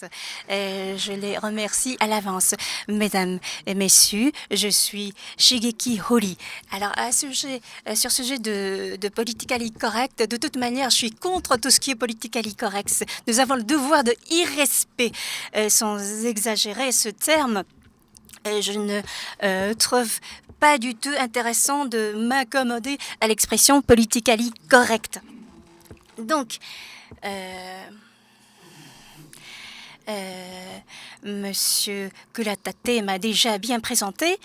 réponse. Je les remercie à l'avance. Mesdames et messieurs, je suis Shigeki Hori. Alors, sur ce sujet de politically correct, de toute manière, je suis contre tout ce qui est politically correct. Nous avons le devoir de irrespect, sans exagérer ce terme. Je ne trouve pas du tout intéressant de m'accommoder à l'expression politically correct. Donc, Monsieur Kulatate m'a déjà bien présenté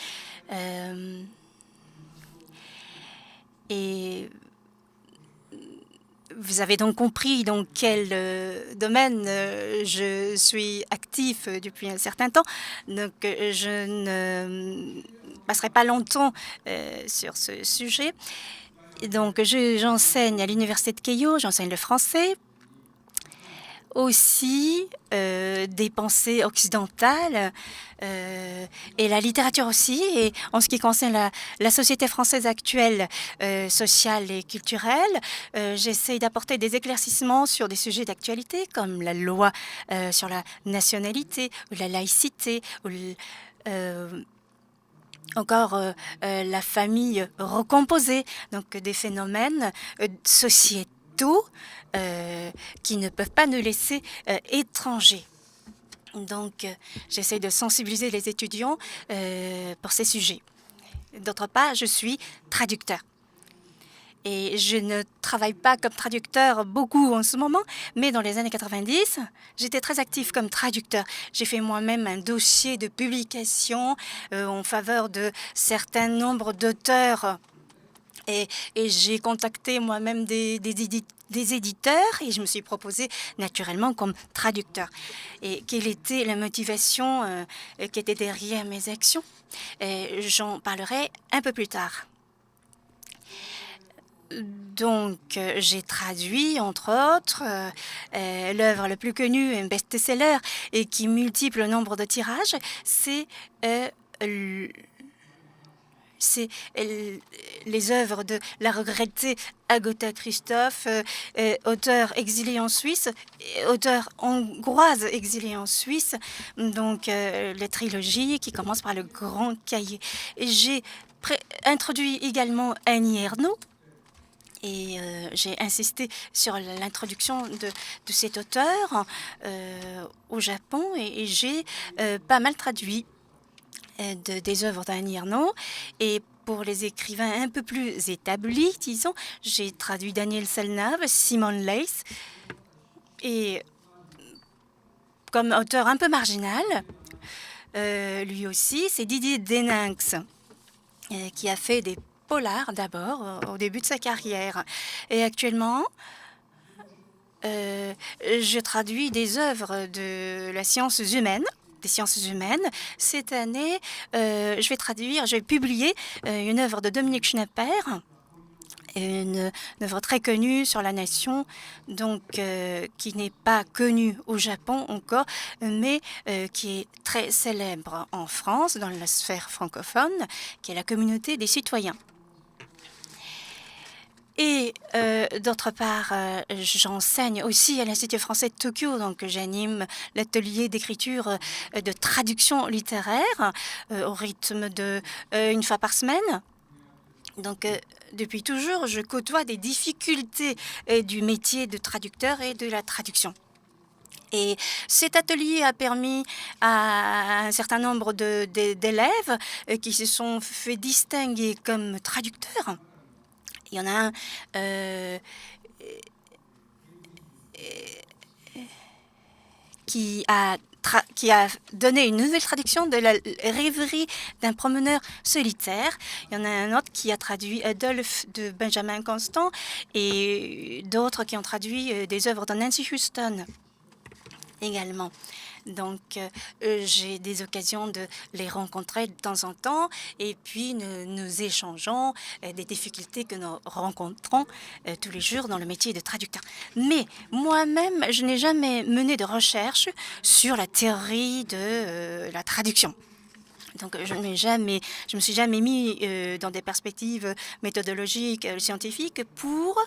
et vous avez donc compris dans quel domaine je suis actif depuis un certain temps. Donc, je ne passerai pas longtemps sur ce sujet. Donc, j'enseigne à l'Université de Keio, j'enseigne le français. Aussi des pensées occidentales et la littérature aussi. Et en ce qui concerne la société française actuelle, sociale et culturelle, j'essaie d'apporter des éclaircissements sur des sujets d'actualité comme la loi sur la nationalité ou la laïcité ou encore la famille recomposée, donc des phénomènes sociétaux qui ne peuvent pas nous laisser étrangers. Donc, j'essaie de sensibiliser les étudiants pour ces sujets. D'autre part, je suis traducteur. Et je ne travaille pas comme traducteur beaucoup en ce moment, mais dans les années 90, j'étais très active comme traducteur. J'ai fait moi-même un dossier de publication en faveur de certains nombres d'auteurs. Et j'ai contacté moi-même des éditeurs et je me suis proposée naturellement comme traducteur. Et quelle était la motivation qui était derrière mes actions? J'en parlerai un peu plus tard. Donc, j'ai traduit, entre autres, l'œuvre la plus connue, un best-seller, et qui multiplie le nombre de tirages, c'est les œuvres de la regrettée Agatha Christophe, auteure exilée en Suisse, auteure hongroise exilée en Suisse, donc la trilogie qui commence par le Grand Cahier. J'ai introduit également Annie Ernaux, et j'ai insisté sur l'introduction de cet auteur au Japon, et j'ai pas mal traduit des œuvres d'Annie Ernaux. Et pour les écrivains un peu plus établis, disons, j'ai traduit Daniel Selnav, Simon Leys, et comme auteur un peu marginal, lui aussi, c'est Didier Deninx, qui a fait des polars d'abord, au début de sa carrière. Et actuellement, je traduis des œuvres de la science humaine, des sciences humaines. Cette année, je vais publier une œuvre de Dominique Schnapper, une œuvre très connue sur la nation, donc qui n'est pas connue au Japon encore, mais qui est très célèbre en France, dans la sphère francophone, qui est la communauté des citoyens. Et d'autre part, j'enseigne aussi à l'Institut français de Tokyo, donc j'anime l'atelier d'écriture de traduction littéraire au rythme de une fois par semaine. Donc, depuis toujours, je côtoie des difficultés du métier de traducteur et de la traduction. Et cet atelier a permis à un certain nombre d'élèves qui se sont fait distinguer comme traducteurs. Il y en a un qui a donné une nouvelle traduction de la rêverie d'un promeneur solitaire. Il y en a un autre qui a traduit Adolphe de Benjamin Constant et d'autres qui ont traduit des œuvres de Nancy Houston également. Donc, j'ai des occasions de les rencontrer de temps en temps et puis nous échangeons des difficultés que nous rencontrons tous les jours dans le métier de traducteur. Mais moi-même, je n'ai jamais mené de recherche sur la théorie de la traduction. Donc, je me suis jamais mis dans des perspectives méthodologiques, scientifiques pour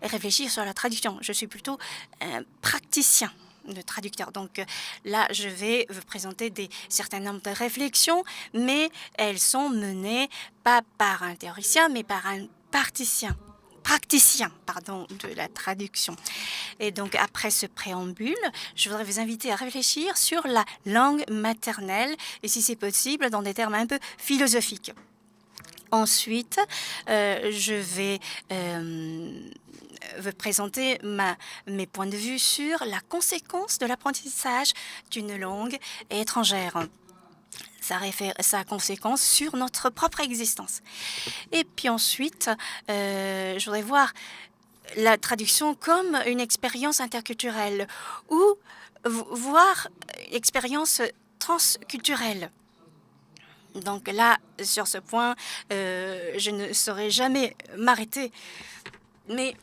réfléchir sur la traduction. Je suis plutôt un praticien de traducteur. Donc là, je vais vous présenter certains nombres de réflexions, mais elles sont menées pas par un théoricien, mais par un praticien de la traduction. Et donc, après ce préambule, je voudrais vous inviter à réfléchir sur la langue maternelle, et si c'est possible, dans des termes un peu philosophiques. Ensuite, je vais vous présenter mes points de vue sur la conséquence de l'apprentissage d'une langue étrangère. Sa conséquence sur notre propre existence. Et puis ensuite, je voudrais voir la traduction comme une expérience interculturelle ou voir expérience transculturelle. Donc là, sur ce point, je ne saurais jamais m'arrêter, mais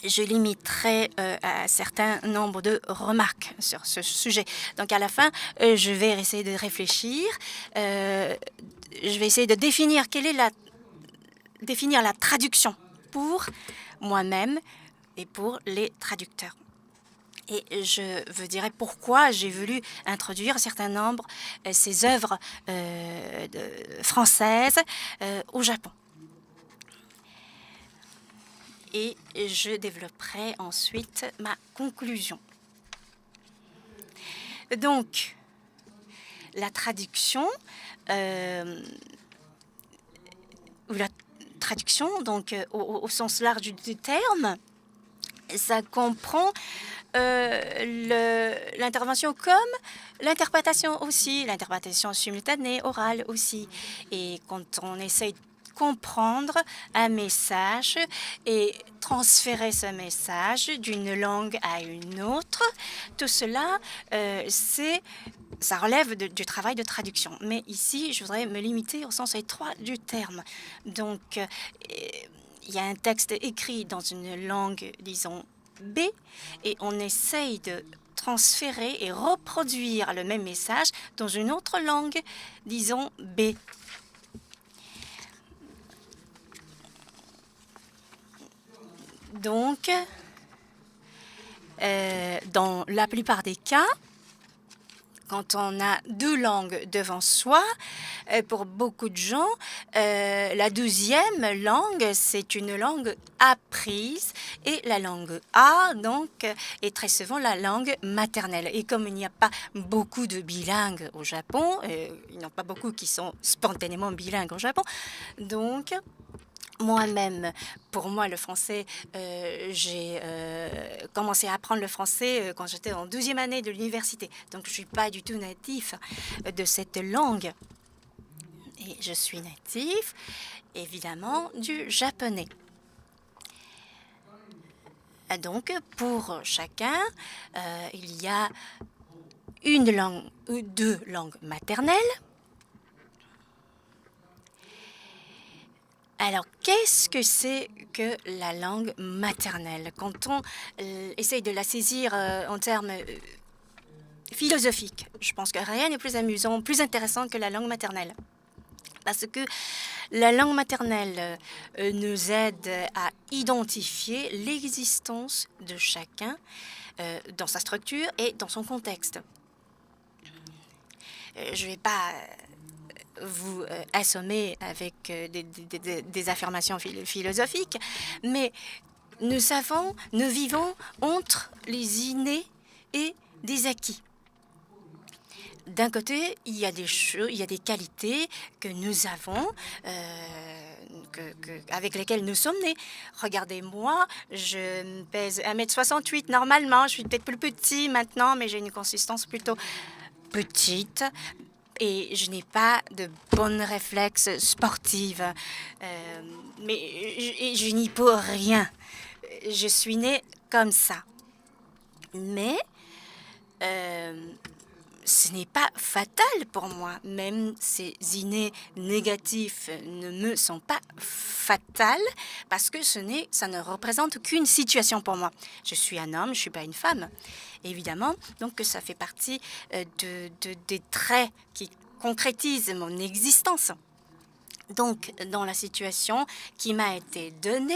je limiterai un certain nombre de remarques sur ce sujet. Donc à la fin, je vais essayer de réfléchir, je vais essayer de définir définir la traduction pour moi-même et pour les traducteurs. Et je vous dirai pourquoi j'ai voulu introduire un certain nombre ces œuvres françaises au Japon. Et je développerai ensuite ma conclusion. Donc, la traduction, donc, au sens large du terme, ça comprend l'intervention comme l'interprétation aussi, l'interprétation simultanée, orale aussi. Et quand on essaye de comprendre un message et transférer ce message d'une langue à une autre, tout cela, ça relève du travail de traduction. Mais ici, je voudrais me limiter au sens étroit du terme. Donc, il y a un texte écrit dans une langue, disons, B, et on essaye de transférer et reproduire le même message dans une autre langue, disons B. Donc, dans la plupart des cas, quand on a deux langues devant soi, pour beaucoup de gens, la deuxième langue, c'est une langue apprise et la langue A, donc, est très souvent la langue maternelle. Et comme il n'y a pas beaucoup de bilingues au Japon, il n'y en a pas beaucoup qui sont spontanément bilingues au Japon, donc, moi-même, pour moi, le français, j'ai commencé à apprendre le français quand j'étais en 12e année de l'université. Donc, je ne suis pas du tout natif de cette langue. Et je suis natif, évidemment, du japonais. Donc, pour chacun, il y a une langue ou deux langues maternelles. Alors, qu'est-ce que c'est que la langue maternelle? Quand on essaye de la saisir en termes philosophiques, je pense que rien n'est plus amusant, plus intéressant que la langue maternelle. Parce que la langue maternelle nous aide à identifier l'existence de chacun dans sa structure et dans son contexte. Je ne vais pas vous assommer avec des affirmations philosophiques, mais nous vivons entre les innés et des acquis. D'un côté, il y a des qualités que nous avons, avec lesquelles nous sommes nés. Regardez-moi, je pèse 1,68 m normalement, je suis peut-être plus petit maintenant, mais j'ai une consistance plutôt petite. Et je n'ai pas de bons réflexes sportifs, mais je n'y peux rien. Je suis née comme ça. Mais ce n'est pas fatal pour moi. Même ces innés négatifs ne me sont pas fatals parce que ça ne représente qu'une situation pour moi. Je suis un homme, je ne suis pas une femme. Évidemment, donc ça fait partie des traits qui concrétisent mon existence. Donc, dans la situation qui m'a été donnée,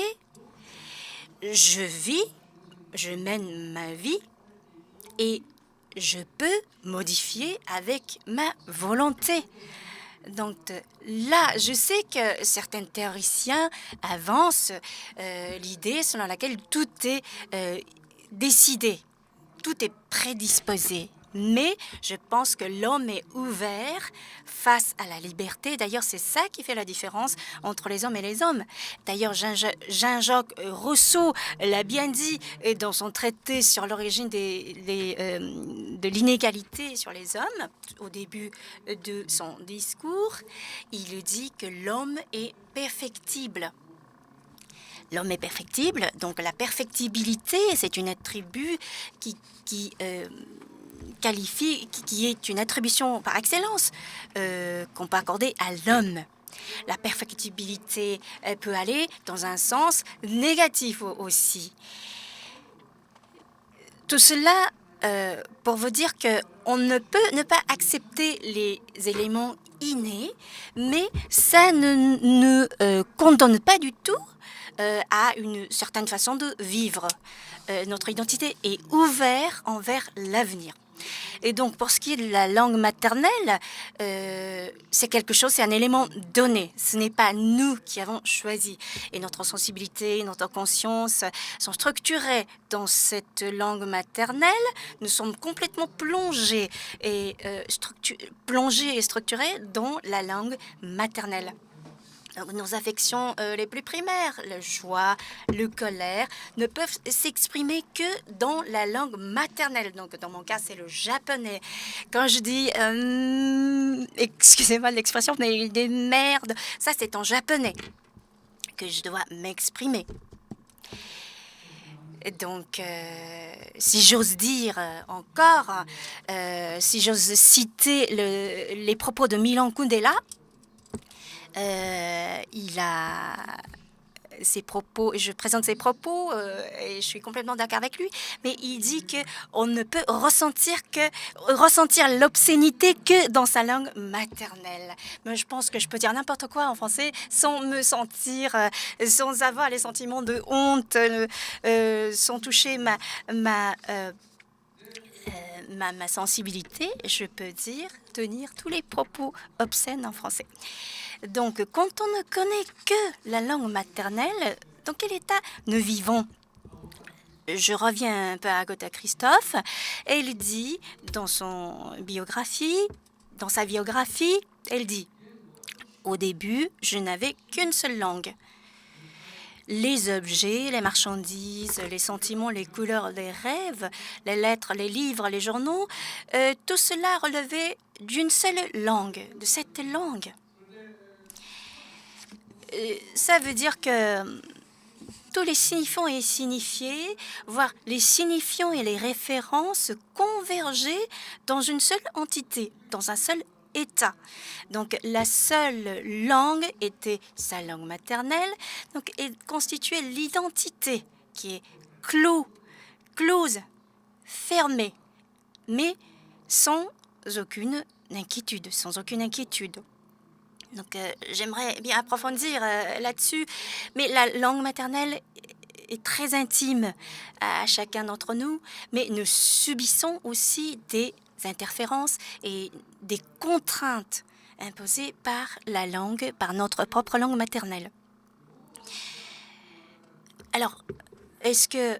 je mène ma vie et je peux modifier avec ma volonté. Donc là, je sais que certains théoriciens avancent l'idée selon laquelle tout est décidé, tout est prédisposé. Mais je pense que l'homme est ouvert face à la liberté. D'ailleurs, c'est ça qui fait la différence entre les hommes et les hommes. D'ailleurs, Jean-Jacques Rousseau l'a bien dit dans son traité sur l'origine de l'inégalité sur les hommes, au début de son discours. Il dit que l'homme est perfectible. L'homme est perfectible, donc la perfectibilité, c'est une attribut qui qui est une attribution par excellence qu'on peut accorder à l'homme. La perfectibilité peut aller dans un sens négatif aussi. Tout cela pour vous dire qu'on ne peut ne pas accepter les éléments innés, mais ça ne condamne pas du tout à une certaine façon de vivre. Notre identité est ouverte envers l'avenir. Et donc, pour ce qui est de la langue maternelle, c'est quelque chose, c'est un élément donné. Ce n'est pas nous qui avons choisi. Et notre sensibilité, notre conscience sont structurées dans cette langue maternelle. Nous sommes complètement plongés et structurés dans la langue maternelle. Donc, nos affections les plus primaires, le joie, le colère, ne peuvent s'exprimer que dans la langue maternelle. Donc, dans mon cas, c'est le japonais. Quand je dis, excusez-moi de l'expression, mais des merdes, ça, c'est en japonais que je dois m'exprimer. Donc, si j'ose dire encore, si j'ose citer les propos de Milan Kundera, il a ses propos, je présente ses propos et je suis complètement d'accord avec lui, mais il dit qu'on ne peut ressentir l'obscénité que dans sa langue maternelle. Mais je pense que je peux dire n'importe quoi en français sans me sentir, sans avoir les sentiments de honte, sans toucher ma sensibilité, je peux tenir tous les propos obscènes en français. Donc, quand on ne connaît que la langue maternelle, dans quel état nous vivons? Je reviens un peu à Agatha Christophe, et il dit dans sa biographie, elle dit « Au début, je n'avais qu'une seule langue. Les objets, les marchandises, les sentiments, les couleurs, les rêves, les lettres, les livres, les journaux, tout cela relevait d'une seule langue, de cette langue. Ça veut dire que tous les signifiants et signifiés, voire les signifiants et les références convergeaient dans une seule entité, dans un seul état. Donc, la seule langue était sa langue maternelle, donc, et constituait l'identité qui est close, fermée, mais sans aucune inquiétude, Donc, j'aimerais bien approfondir là-dessus, mais la langue maternelle est très intime à chacun d'entre nous, mais nous subissons aussi des interférences et des contraintes imposées par par notre propre langue maternelle. Alors, est-ce que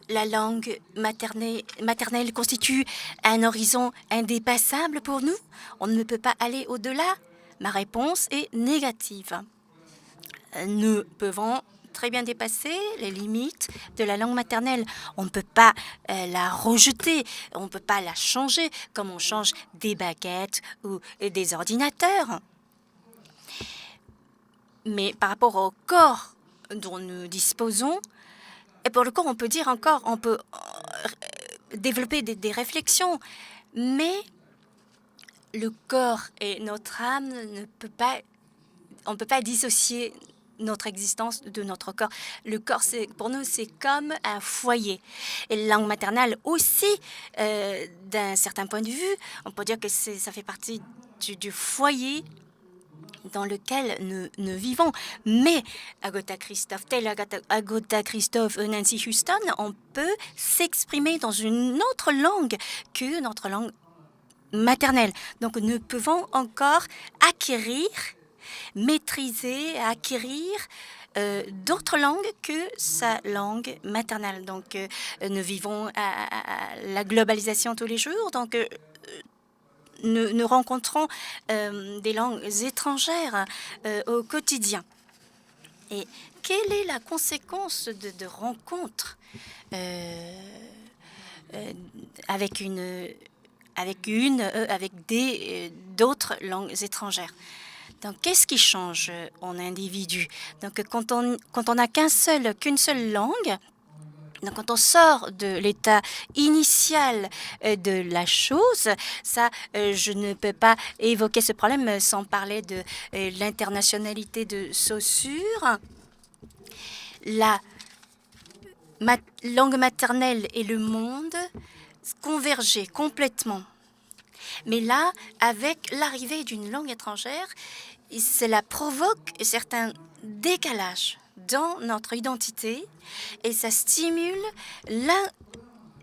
la langue maternelle constitue un horizon indépassable pour nous? On ne peut pas aller au-delà? Ma réponse est négative. Nous pouvons très bien dépasser les limites de la langue maternelle. On ne peut pas la rejeter, on ne peut pas la changer comme on change des baguettes ou des ordinateurs. Mais par rapport au corps dont nous disposons, et pour le corps, on peut dire encore, on peut développer des réflexions, mais le corps et notre âme on ne peut pas dissocier notre existence de notre corps. Le corps, pour nous, c'est comme un foyer. Et la langue maternelle aussi, d'un certain point de vue, on peut dire que ça fait partie du foyer dans lequel nous vivons. Mais Agatha Christophe, telle Agatha Christophe, Nancy Houston, on peut s'exprimer dans une autre langue que notre langue maternelle. Donc nous pouvons encore acquérir, maîtriser, acquérir d'autres langues que sa langue maternelle. Donc nous vivons à la globalisation tous les jours. Donc nous rencontrons des langues étrangères au quotidien. Et quelle est la conséquence de rencontres avec d'autres langues étrangères? Donc, qu'est-ce qui change en individu? Donc, quand on n'a qu'une seule langue, donc, quand on sort de l'état initial de la chose, ça, je ne peux pas évoquer ce problème sans parler de l'internationalité de Saussure. La langue maternelle et le monde convergeaient complètement. Mais là, avec l'arrivée d'une langue étrangère, cela provoque certains décalages dans notre identité et ça stimule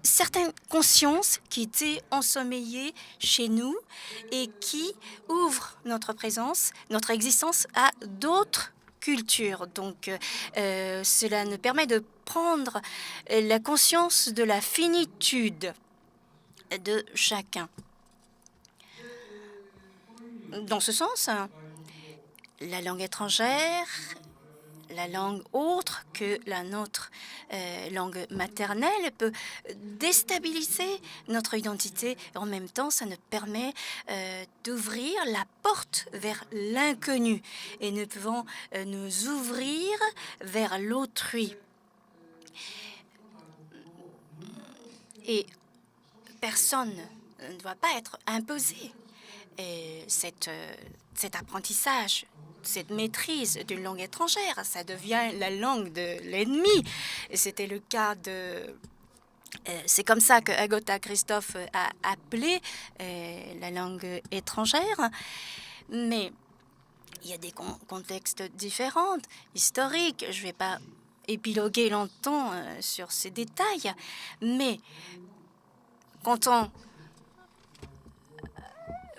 certaines consciences qui étaient ensommeillées chez nous et qui ouvrent notre présence, notre existence à d'autres cultures. Donc, cela nous permet de prendre la conscience de la finitude de chacun. Dans ce sens, la langue étrangère, la langue autre que la nôtre, langue maternelle, peut déstabiliser notre identité. En même temps, ça nous permet d'ouvrir la porte vers l'inconnu et nous pouvons nous ouvrir vers l'autrui. Et personne ne doit pas être imposé. Et cet apprentissage, cette maîtrise d'une langue étrangère, ça devient la langue de l'ennemi. Et c'était le cas de... c'est comme ça que Agatha Christophe a appelé la langue étrangère. Mais il y a des contextes différents, historiques. Je ne vais pas épiloguer longtemps sur ces détails. Mais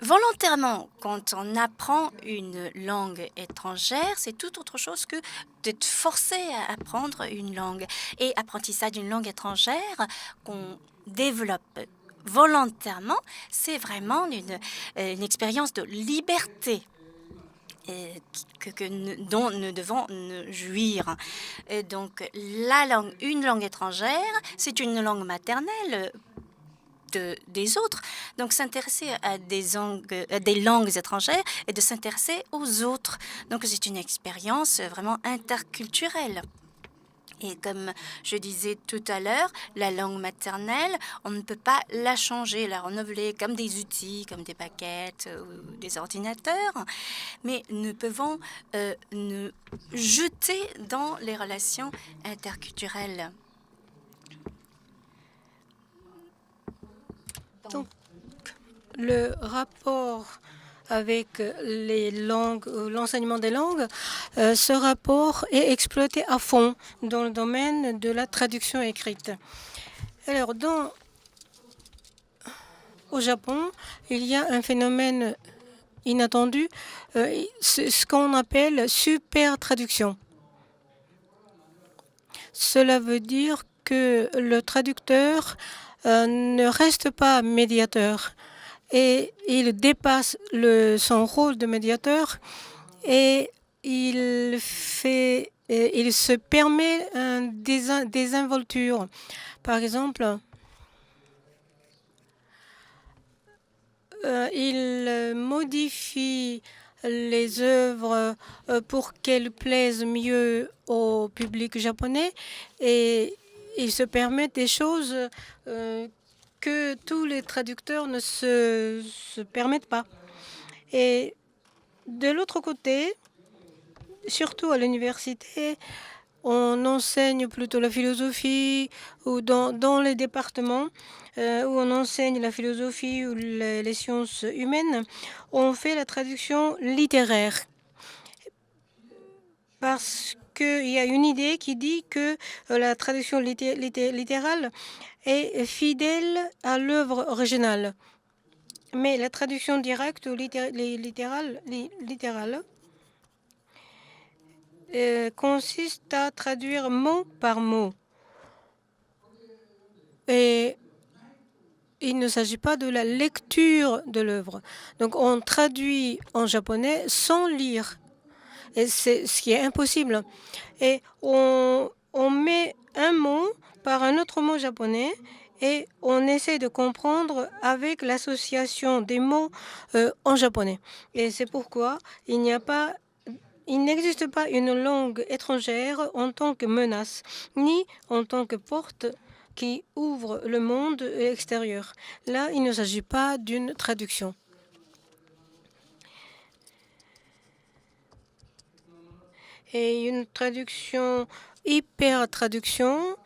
volontairement, quand on apprend une langue étrangère, c'est tout autre chose que d'être forcé à apprendre une langue. Et apprentissage d'une langue étrangère qu'on développe volontairement, c'est vraiment une expérience de liberté dont nous devons nous jouir. Et donc, une langue étrangère, c'est une langue maternelle des autres. Donc, s'intéresser à des langues étrangères et de s'intéresser aux autres. Donc, c'est une expérience vraiment interculturelle. Et comme je disais tout à l'heure, la langue maternelle, on ne peut pas la changer, la renouveler comme des outils, comme des baguettes ou des ordinateurs. Mais nous pouvons nous jeter dans les relations interculturelles. Donc, le rapport avec les langues, l'enseignement des langues, ce rapport est exploité à fond dans le domaine de la traduction écrite. Alors, au Japon, il y a un phénomène inattendu, ce qu'on appelle super traduction. Cela veut dire que le traducteur ne reste pas médiateur et il dépasse son rôle de médiateur et il se permet des involtures. Par exemple, il modifie les œuvres pour qu'elles plaisent mieux au public japonais et il se permet des choses que tous les traducteurs ne se permettent pas. Et de l'autre côté, surtout à l'université, on enseigne plutôt la philosophie ou dans les départements où on enseigne la philosophie ou les sciences humaines, on fait la traduction littéraire. parce qu'il y a une idée qui dit que la traduction littérale est fidèle à l'œuvre originale. Mais la traduction directe ou littérale consiste à traduire mot par mot. Et il ne s'agit pas de la lecture de l'œuvre. Donc on traduit en japonais sans lire. Et c'est ce qui est impossible. Et on met un mot par un autre mot japonais et on essaie de comprendre avec l'association des mots en japonais. Et c'est pourquoi il n'existe pas une langue étrangère en tant que menace, ni en tant que porte qui ouvre le monde extérieur. Là, il ne s'agit pas d'une traduction. Et une traduction, hyper-traduction,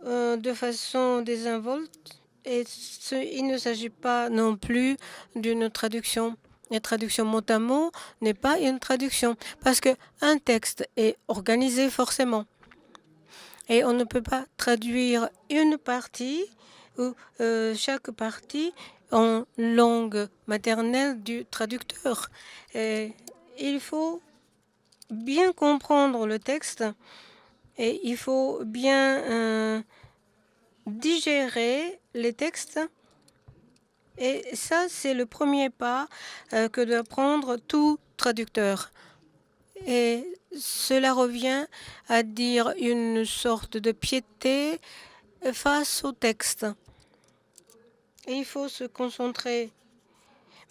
de façon désinvolte, et il ne s'agit pas non plus d'une traduction. La traduction mot à mot n'est pas une traduction, parce qu'un texte est organisé forcément. Et on ne peut pas traduire une partie ou chaque partie en langue maternelle du traducteur. Et il faut bien comprendre le texte et il faut bien digérer les textes. Et ça, c'est le premier pas que doit prendre tout traducteur. Et cela revient à dire une sorte de piété face au texte. Et il faut se concentrer.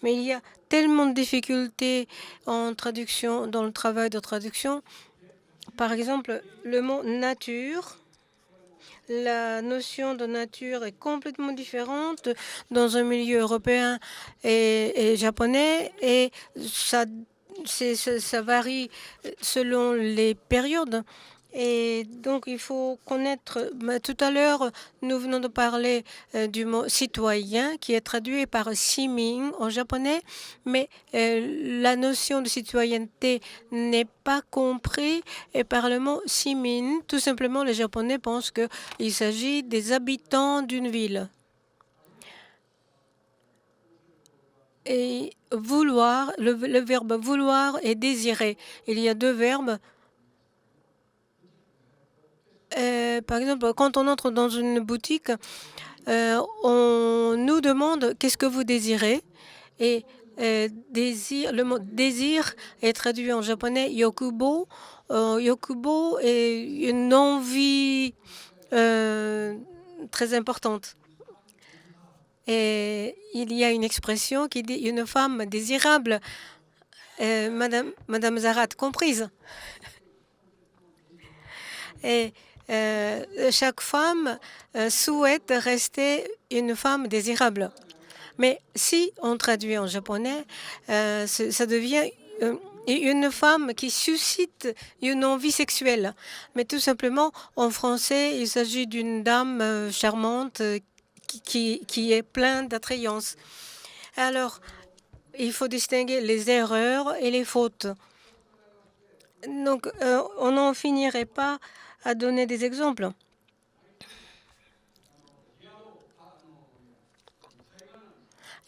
Mais il y a tellement de difficultés en traduction, dans le travail de traduction. Par exemple, le mot nature. La notion de nature est complètement différente dans un milieu européen et japonais, et ça varie selon les périodes. Et donc, il faut connaître. Tout à l'heure, nous venons de parler du mot citoyen qui est traduit par simin en japonais, mais la notion de citoyenneté n'est pas comprise par le mot simin. Tout simplement, les Japonais pensent qu'il s'agit des habitants d'une ville. Et vouloir, le verbe vouloir et désirer. Il y a deux verbes. Par exemple, quand on entre dans une boutique, on nous demande qu'est-ce que vous désirez. Et le mot désir est traduit en japonais yokubo. Yokubo est une envie très importante. Et il y a une expression qui dit une femme désirable, Madame Zarat comprise. Et chaque femme souhaite rester une femme désirable. Mais si on traduit en japonais, ça devient une femme qui suscite une envie sexuelle. Mais tout simplement, en français, il s'agit d'une dame charmante qui est pleine d'attrayance. Alors, il faut distinguer les erreurs et les fautes. Donc, on n'en finirait pas à donner des exemples.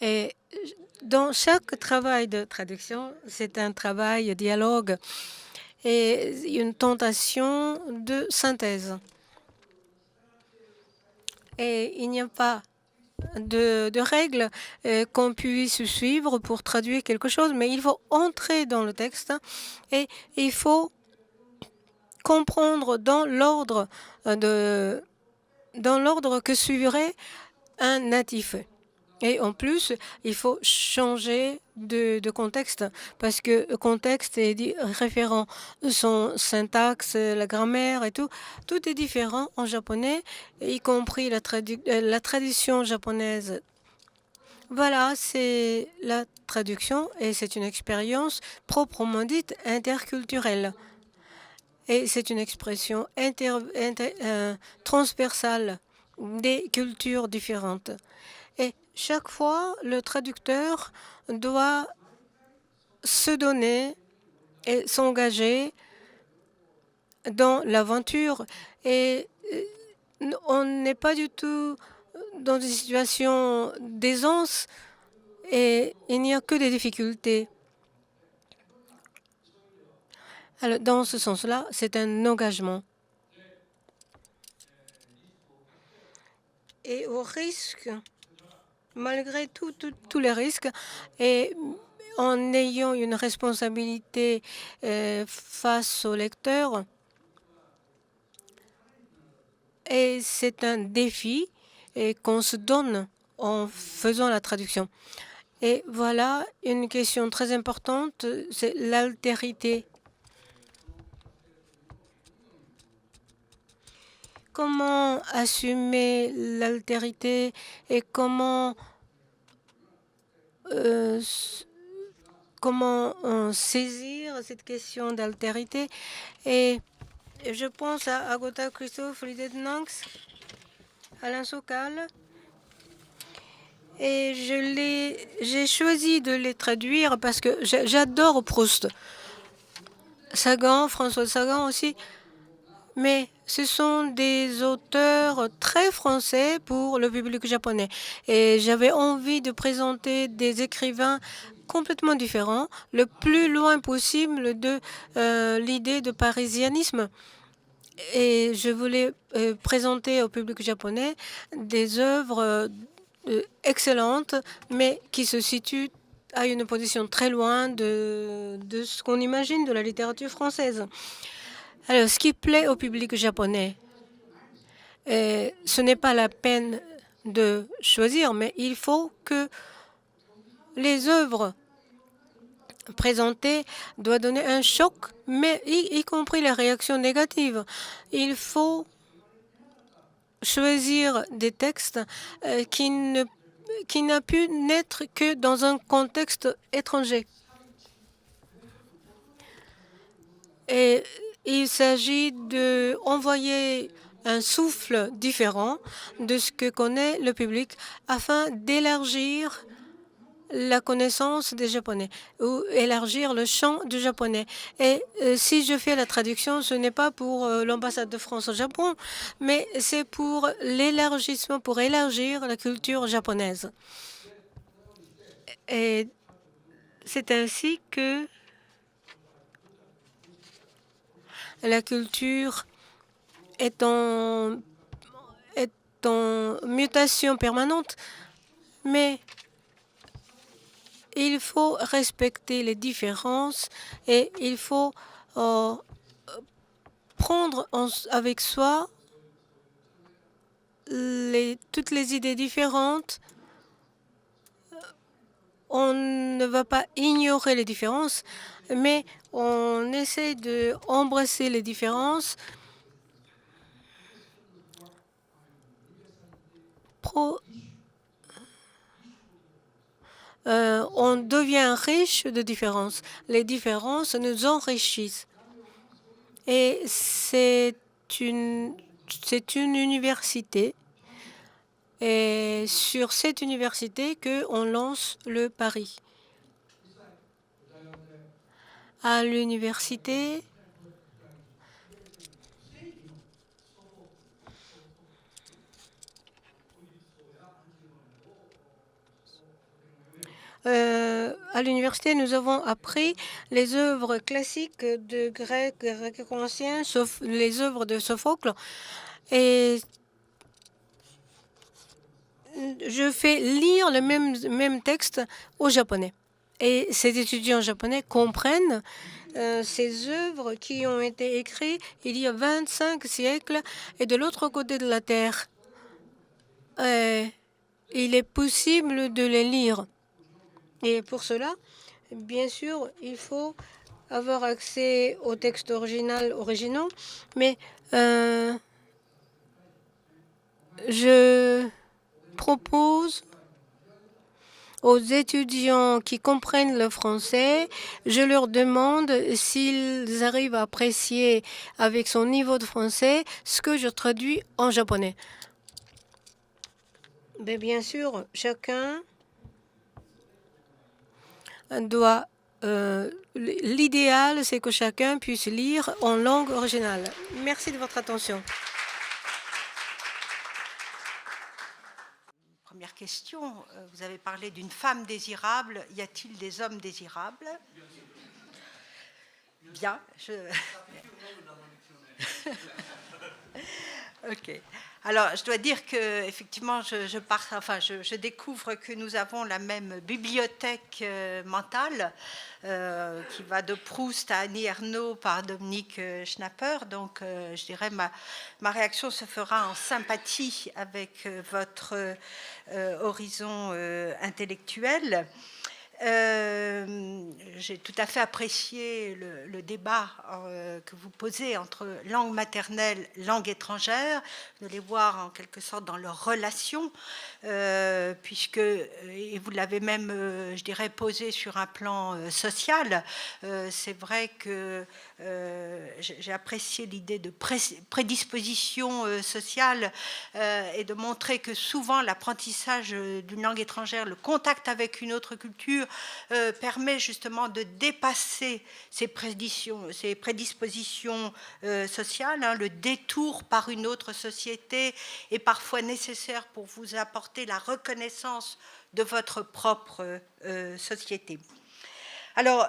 Et dans chaque travail de traduction, c'est un travail dialogue et une tentation de synthèse. Et il n'y a pas de règles qu'on puisse suivre pour traduire quelque chose, mais il faut entrer dans le texte et il faut comprendre dans l'ordre que suivrait un natif. Et en plus, il faut changer de contexte parce que le contexte est référent. Son syntaxe, la grammaire et tout est différent en japonais, y compris la tradition japonaise. Voilà, c'est la traduction et c'est une expérience proprement dite interculturelle. Et c'est une expression transversale des cultures différentes. Et chaque fois, le traducteur doit se donner et s'engager dans l'aventure et on n'est pas du tout dans une situation d'aisance et il n'y a que des difficultés. Alors, dans ce sens-là, c'est un engagement. Et au risque, malgré tous les risques, et en ayant une responsabilité face au lecteur, et c'est un défi qu'on se donne en faisant la traduction. Et voilà une question très importante, c'est l'altérité. Comment assumer l'altérité et comment saisir cette question d'altérité. Et je pense à Agatha Christophe, Friedrich Nanks, Alain Sokal. Et j'ai choisi de les traduire parce que j'adore Proust. Sagan, François Sagan aussi. Mais ce sont des auteurs très français pour le public japonais. Et j'avais envie de présenter des écrivains complètement différents, le plus loin possible de l'idée de parisianisme. Et je voulais présenter au public japonais des œuvres excellentes, mais qui se situent à une position très loin de ce qu'on imagine de la littérature française. Alors, ce qui plaît au public japonais, ce n'est pas la peine de choisir, mais il faut que les œuvres présentées doivent donner un choc, mais y compris les réactions négatives. Il faut choisir des textes qui n'a pu naître que dans un contexte étranger. Et il s'agit d'envoyer un souffle différent de ce que connaît le public afin d'élargir la connaissance des Japonais ou élargir le champ du japonais. Et si je fais la traduction, ce n'est pas pour l'ambassade de France au Japon, mais c'est pour l'élargissement, pour élargir la culture japonaise. Et c'est ainsi que la culture est en mutation permanente, mais il faut respecter les différences et il faut prendre avec soi toutes les idées différentes. On ne va pas ignorer les différences, mais on essaie d'embrasser les différences. On devient riche de différences. Les différences nous enrichissent. Et c'est une université. Et sur cette université qu'on lance le pari. À l'université, nous avons appris les œuvres classiques de grec ancien, sauf les œuvres de Sophocle. Et je fais lire le même texte aux Japonais. Et ces étudiants japonais comprennent ces œuvres qui ont été écrites il y a 25 siècles et de l'autre côté de la Terre. Il est possible de les lire. Et pour cela, bien sûr, il faut avoir accès aux textes originaux, mais je propose aux étudiants qui comprennent le français, je leur demande s'ils arrivent à apprécier avec son niveau de français ce que je traduis en japonais. Mais bien sûr, chacun doit l'idéal, c'est que chacun puisse lire en langue originale. Merci de votre attention. Première question, vous avez parlé d'une femme désirable. Y a-t-il des hommes désirables? Bien, Ok. Alors, je dois dire que effectivement, je découvre que nous avons la même bibliothèque mentale qui va de Proust à Annie Ernaux par Dominique Schnapper. Donc, je dirais ma réaction se fera en sympathie avec votre horizon intellectuel. J'ai tout à fait apprécié le débat que vous posez entre langue maternelle, langue étrangère, de les voir en quelque sorte dans leur relation, puisque, et vous l'avez même, je dirais, posé sur un plan social, c'est vrai que j'ai apprécié l'idée de prédisposition sociale et de montrer que souvent l'apprentissage d'une langue étrangère, le contact avec une autre culture, permet justement de dépasser ces prédispositions sociales. Le détour par une autre société est parfois nécessaire pour vous apporter la reconnaissance de votre propre société. Alors,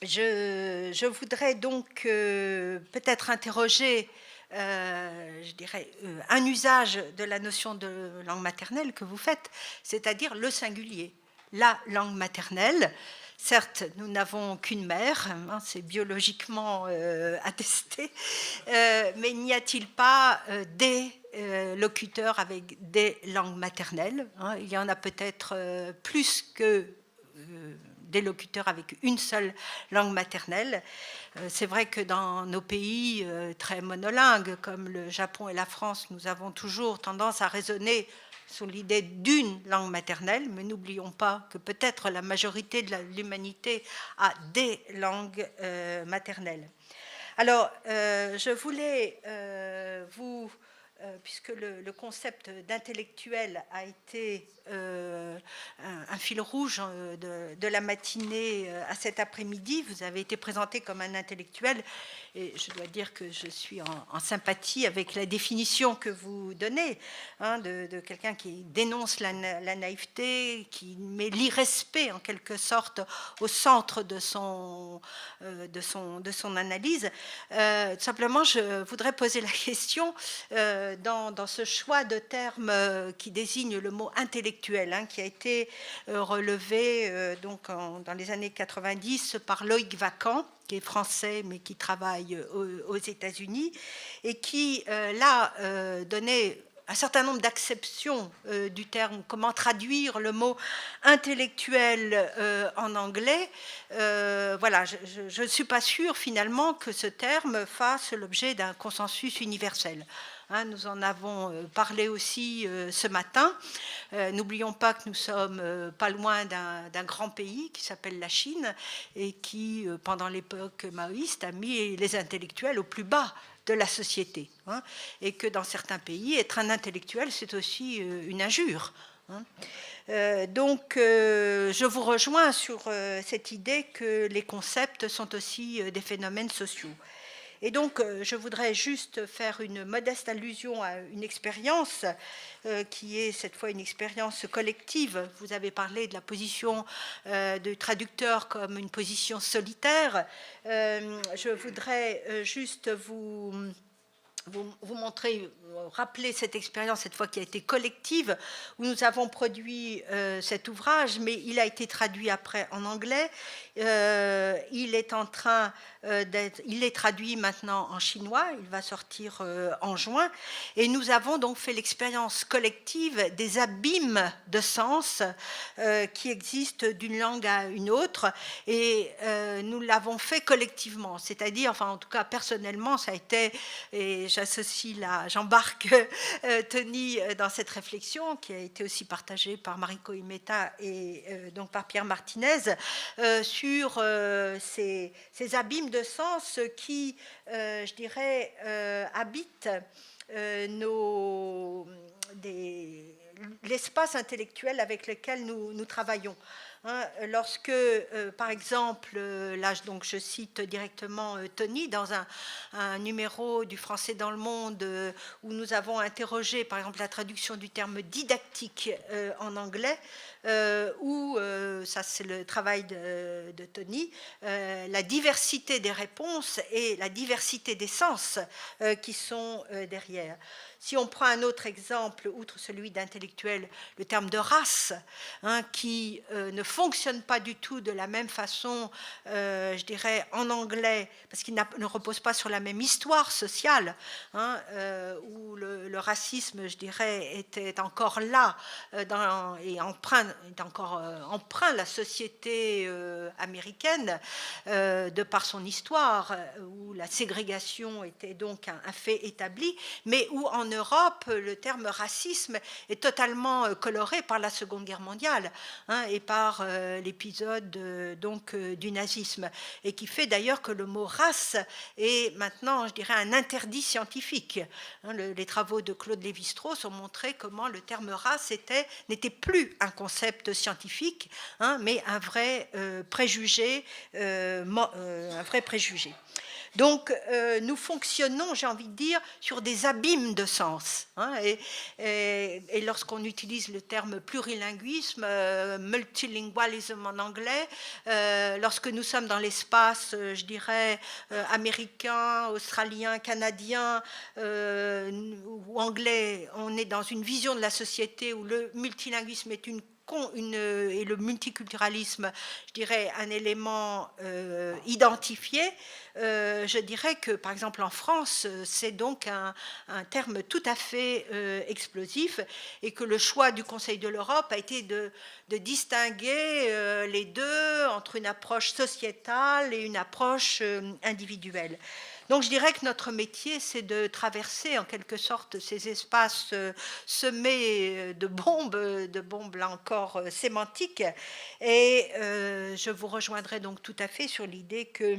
je voudrais donc peut-être interroger je dirais, un usage de la notion de langue maternelle que vous faites, c'est-à-dire le singulier. La langue maternelle, certes, nous n'avons qu'une mère, hein, c'est biologiquement attesté, mais n'y a-t-il pas des locuteurs avec des langues maternelles, hein? Il y en a peut-être plus que des locuteurs avec une seule langue maternelle. C'est vrai que dans nos pays très monolingues, comme le Japon et la France, nous avons toujours tendance à raisonner sur l'idée d'une langue maternelle, mais n'oublions pas que peut-être la majorité de l'humanité a des langues maternelles. Alors, je voulais vous... puisque le concept d'intellectuel a été un fil rouge de la matinée à cet après-midi. Vous avez été présenté comme un intellectuel et je dois dire que je suis en sympathie avec la définition que vous donnez, hein, de quelqu'un qui dénonce la naïveté, qui met l'irrespect en quelque sorte au centre de son analyse. Simplement, je voudrais poser la question dans ce choix de termes qui désigne le mot intellectuel, hein, qui a été relevé donc dans les années 90 par Loïc Vacan, qui est français mais qui travaille aux États-Unis, et qui là donnait un certain nombre d'acceptions du terme, comment traduire le mot intellectuel en anglais. Voilà, je ne suis pas sûre finalement que ce terme fasse l'objet d'un consensus universel. Hein, nous en avons parlé aussi ce matin. N'oublions pas que nous sommes pas loin d'un grand pays qui s'appelle la Chine et qui, pendant l'époque maoïste, a mis les intellectuels au plus bas de la société, hein, et que dans certains pays, être un intellectuel, c'est aussi une injure. Hein. Donc, je vous rejoins sur cette idée que les concepts sont aussi des phénomènes sociaux. Et donc, je voudrais juste faire une modeste allusion à une expérience qui est cette fois une expérience collective. Vous avez parlé de la position de traducteur comme une position solitaire. Je voudrais juste vous montrer, rappeler cette expérience, cette fois qui a été collective, où nous avons produit cet ouvrage, mais il a été traduit après en anglais. Il est en train il est traduit maintenant en chinois, il va sortir en juin, et nous avons donc fait l'expérience collective des abîmes de sens qui existent d'une langue à une autre, et nous l'avons fait collectivement, c'est-à-dire, enfin en tout cas personnellement, ça a été, et j'associe là, j'embarque Tony dans cette réflexion qui a été aussi partagée par Mariko Imeta et donc par Pierre Martinez sur ces abîmes de sens qui, je dirais, habitent l'espace intellectuel avec lequel nous travaillons. hein, lorsque, par exemple, là donc je cite directement Tony dans un numéro du Français dans le Monde où nous avons interrogé par exemple la traduction du terme didactique en anglais, où, ça c'est le travail de Tony, la diversité des réponses et la diversité des sens qui sont derrière. Si on prend un autre exemple, outre celui d'intellectuel, le terme de race, hein, qui ne fonctionne pas du tout de la même façon, je dirais, en anglais, parce qu'il ne repose pas sur la même histoire sociale, hein, où le racisme, je dirais, était encore là et est encore emprunt la société américaine de par son histoire, où la ségrégation était donc un fait établi, mais où en Europe, le terme racisme est totalement coloré par la Seconde Guerre mondiale, hein, et par l'épisode du nazisme, et qui fait d'ailleurs que le mot race est maintenant, je dirais, un interdit scientifique. Hein, les travaux de Claude Lévi-Strauss ont montré comment le terme race n'était plus un concept scientifique, hein, mais un vrai préjugé, un vrai préjugé. Donc, nous fonctionnons, j'ai envie de dire, sur des abîmes de sens. Hein, et lorsqu'on utilise le terme plurilinguisme, multilingualisme en anglais, lorsque nous sommes dans l'espace, je dirais, américain, australien, canadien ou anglais, on est dans une vision de la société où le multilinguisme est et le multiculturalisme, je dirais, un élément identifié. Je dirais que, par exemple, en France, c'est donc un terme tout à fait explosif, et que le choix du Conseil de l'Europe a été de distinguer les deux entre une approche sociétale et une approche individuelle. Donc je dirais que notre métier, c'est de traverser en quelque sorte ces espaces semés de bombes là encore sémantiques, et je vous rejoindrai donc tout à fait sur l'idée que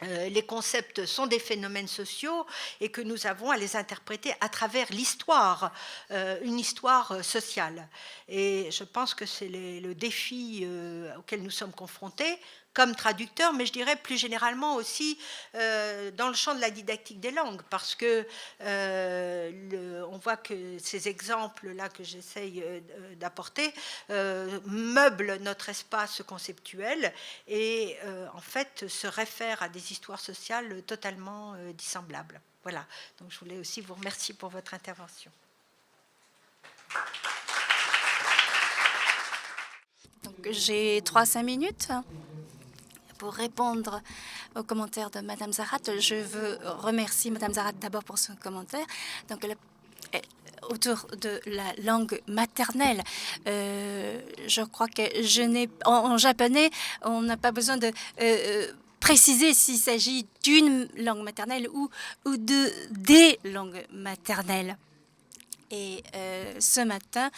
les concepts sont des phénomènes sociaux et que nous avons à les interpréter à travers l'histoire, une histoire sociale. Et je pense que c'est le défi auquel nous sommes confrontés comme traducteurs, mais je dirais plus généralement aussi dans le champ de la didactique des langues, parce que on voit que ces exemples-là que j'essaye d'apporter meublent notre espace conceptuel et en fait se réfèrent à des histoires sociales totalement dissemblables. Voilà, donc je voulais aussi vous remercier pour votre intervention. Donc j'ai 3-5 minutes pour répondre aux commentaires de Madame Zarat. Je veux remercier Madame Zarat d'abord pour son commentaire. Donc, autour de la langue maternelle, je crois que en japonais, on n'a pas besoin de préciser s'il s'agit d'une langue maternelle ou des langues maternelles. Et ce matin,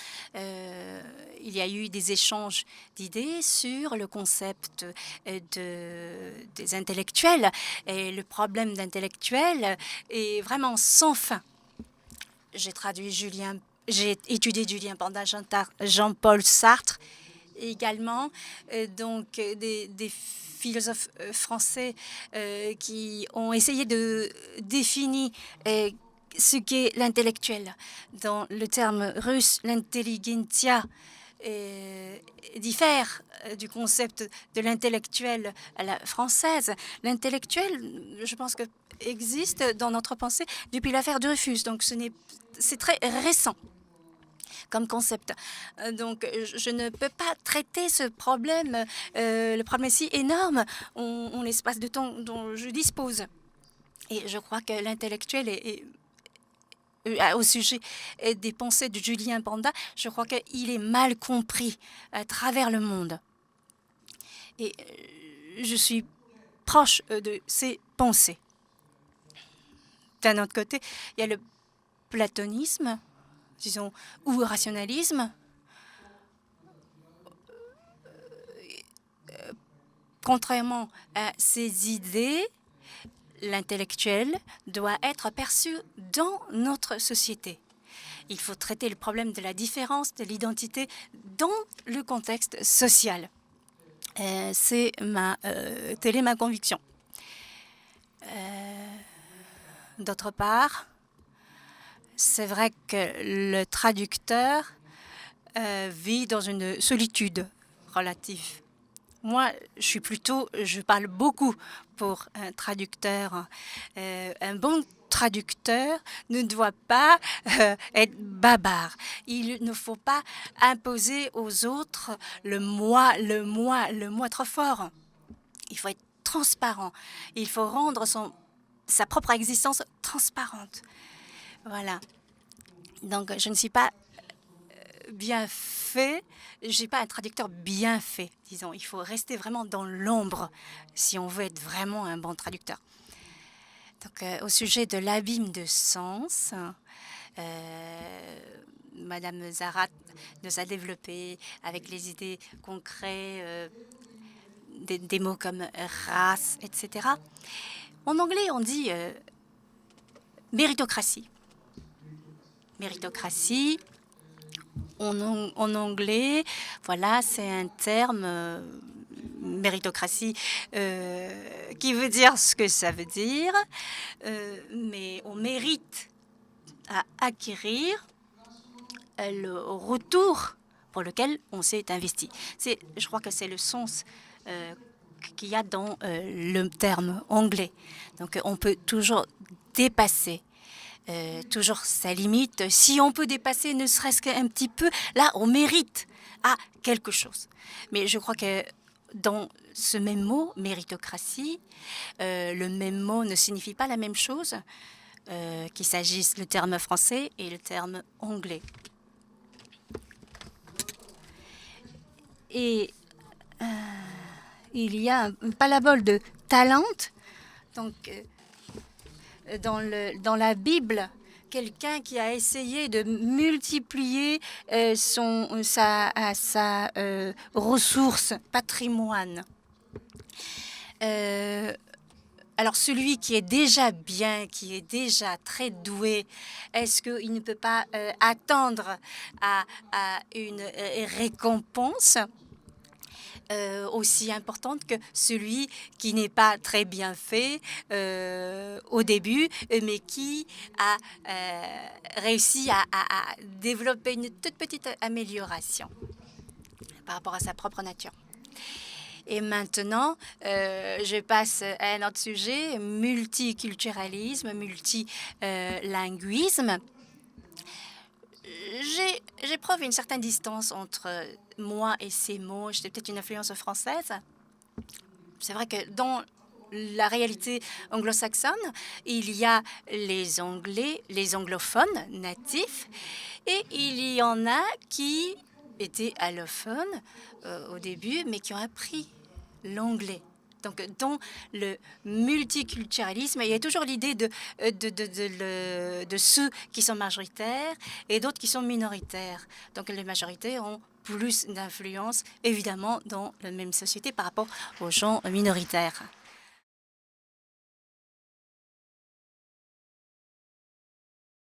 il y a eu des échanges d'idées sur le concept des intellectuels. Et le problème d'intellectuel est vraiment sans fin. J'ai étudié Julien Banda, Jean-Paul Sartre également, donc des philosophes français qui ont essayé de définir ce qu'est l'intellectuel. Dans le terme russe, l'intelligentsia diffère du concept de l'intellectuel à la française. L'intellectuel, je pense que existe dans notre pensée depuis l'affaire Dreyfus, donc c'est très récent comme concept. Donc, je ne peux pas traiter ce problème. Le problème est si énorme en l'espace de temps dont je dispose. Et je crois que l'intellectuel au sujet des pensées de Julien Banda, je crois qu'il est mal compris à travers le monde. Et je suis proche de ses pensées. D'un autre côté, il y a le platonisme, disons, ou le rationalisme. Contrairement à ces idées, l'intellectuel doit être perçu dans notre société. Il faut traiter le problème de la différence, de l'identité dans le contexte social. Telle est ma conviction. D'autre part, c'est vrai que le traducteur vit dans une solitude relative. Moi, je parle beaucoup pour un traducteur. Un bon traducteur ne doit pas être bavard. Il ne faut pas imposer aux autres le moi trop fort. Il faut être transparent. Il faut rendre sa propre existence transparente. Voilà. Donc, je ne suis pas bien fait. Je ne suis pas un traducteur bien fait, disons. Il faut rester vraiment dans l'ombre si on veut être vraiment un bon traducteur. Donc, au sujet de l'abîme de sens, Madame Zarat nous a développé avec les idées concrètes des mots comme race, etc. En anglais, on dit méritocratie. Méritocratie. En anglais, voilà, c'est un terme, méritocratie, qui veut dire ce que ça veut dire, mais on mérite à acquérir le retour pour lequel on s'est investi. Je crois que c'est le sens qu'il y a dans le terme anglais. Donc on peut toujours dépasser toujours sa limite. Si on peut dépasser ne serait-ce qu'un petit peu, là, on mérite à quelque chose. Mais je crois que dans ce même mot, méritocratie, le même mot ne signifie pas la même chose, qu'il s'agisse le terme français et le terme anglais. Et il y a un parabole de talent, donc dans la Bible, quelqu'un qui a essayé de multiplier sa ressource, patrimoine. Alors celui qui est déjà bien, qui est déjà très doué, est-ce qu'il ne peut pas attendre à une récompense aussi importante que celui qui n'est pas très bien fait au début, mais qui a réussi à développer une toute petite amélioration par rapport à sa propre nature. Et maintenant, je passe à un autre sujet, multiculturalisme, multilinguisme. J'éprouve une certaine distance entre moi et ces mots. J'ai peut-être une influence française. C'est vrai que dans la réalité anglo-saxonne, il y a les Anglais, les anglophones natifs, et il y en a qui étaient allophones au début, mais qui ont appris l'anglais. Donc, dans le multiculturalisme, il y a toujours l'idée de ceux qui sont majoritaires et d'autres qui sont minoritaires. Donc, les majorités ont plus d'influence, évidemment, dans la même société par rapport aux gens minoritaires.